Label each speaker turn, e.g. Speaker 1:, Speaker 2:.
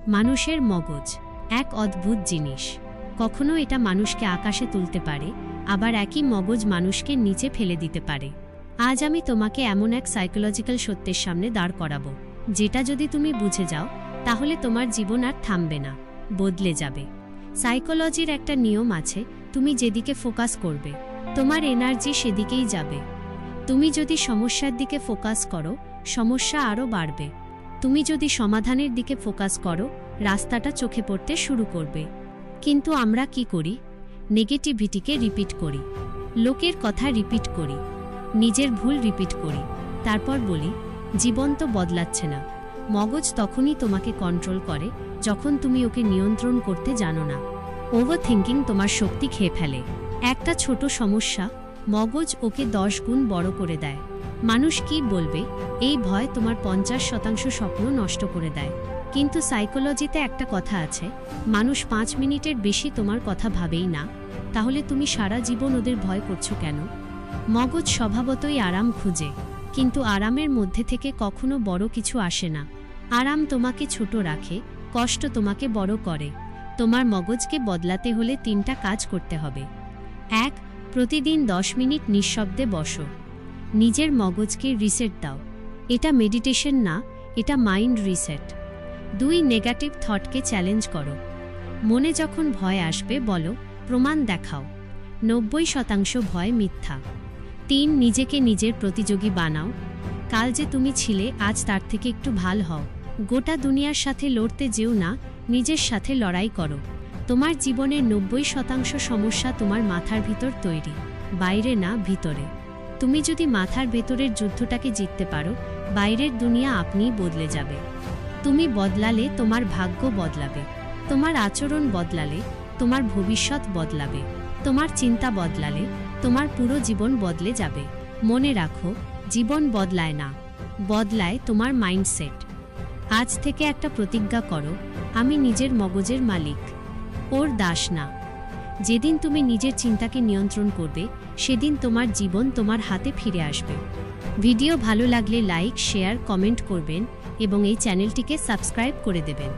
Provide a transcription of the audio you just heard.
Speaker 1: মানুষের মগজ এক অদ্ভুত জিনিস। কখনো এটা মানুষকে আকাশে তুলতে পারে, আবার একই মগজ মানুষকে নিচে ফেলে দিতে পারে। আজ আমি তোমাকে এমন এক সাইকোলজিক্যাল সত্যের সামনে দাঁড় করাবো, যেটা যদি তুমি বুঝে যাও তাহলে তোমার জীবন আর থামবে না, বদলে যাবে। সাইকোলজির একটা নিয়ম আছে, তুমি যেদিকে ফোকাস করবে তোমার এনার্জি সেদিকেই যাবে। তুমি যদি সমস্যার দিকে ফোকাস করো, সমস্যা আরও বাড়বে। তুমি যদি সমাধানের দিকে ফোকাস করো, রাস্তাটা চোখে পড়তে শুরু করবে। কিন্তু আমরা কি করি? নেগেটিভিটিকে রিপিট করি, লোকের কথা রিপিট করি, নিজের ভুল রিপিট করি, তারপর বলি জীবন তো বদলাচ্ছে না। মগজ তখনই তোমাকে কন্ট্রোল করে যখন তুমি ওকে নিয়ন্ত্রণ করতে জানো না। ওভার থিঙ্কিং তোমার শক্তি খেয়ে ফেলে। একটা ছোট সমস্যা মগজ ওকে 10 গুণ বড় করে দেয়। মানুষ কি বলবে এই ভয় তোমার 50% স্বপ্ন নষ্ট করে দেয়। কিন্তু সাইকোলজিতে একটা কথা আছে, মানুষ 5 মিনিটের বেশি তোমার কথা ভাবেই না। তাহলে তুমি সারা জীবন ওদের ভয় করছো কেন? মগজ স্বভাবতই আরাম খুঁজে, কিন্তু আরামের মধ্যে থেকে কখনো বড় কিছু আসে না। আরাম তোমাকে ছোট রাখে, কষ্ট তোমাকে বড় করে। তোমার মগজকে বদলাতে হলে 3টা কাজ করতে হবে। 1. প্রতিদিন 10 মিনিট নিঃশব্দে বসো, নিজের মগজকে রিসেট দাও। এটা মেডিটেশন না, এটা মাইন্ড রিসেট। 2. নেগেটিভ থটকে চ্যালেঞ্জ করো। মনে যখন ভয় আসবে বলো প্রমাণ দেখাও, 90% ভয় মিথ্যা। 3. নিজেকে নিজের প্রতিযোগী বানাও। কাল যে তুমি ছিলে আজ তার থেকে একটু ভালো হও। গোটা দুনিয়ার সাথে লড়তে যেও না, নিজের সাথে লড়াই করো। তোমার জীবনের 90% সমস্যা তোমার মাথার ভিতর তৈরি, বাইরে না ভিতরে। তুমি যদি মাথার ভেতরের যুদ্ধটাকে জিততে পারো, বাইরের দুনিয়া আপনিই বদলে যাবে। তুমি বদলালে তোমার ভাগ্য বদলাবে, তোমার আচরণ বদলালে তোমার ভবিষ্যৎ বদলাবে, তোমার চিন্তা বদলালে তোমার পুরো জীবন বদলে যাবে। মনে রাখো, জীবন বদলায় না, বদলায় তোমার মাইন্ডসেট। আজ থেকে একটা প্রতিজ্ঞা করো, আমি নিজের মগজের মালিক, ওর দাস না। যেদিন তুমি নিজের চিন্তাকে নিয়ন্ত্রণ করবে, সেদিন তোমার জীবন তোমার হাতে ফিরে আসবে। ভিডিও ভালো লাগলে লাইক, শেয়ার, কমেন্ট করবেন এবং এই চ্যানেলটিকে সাবস্ক্রাইব করে দেবেন।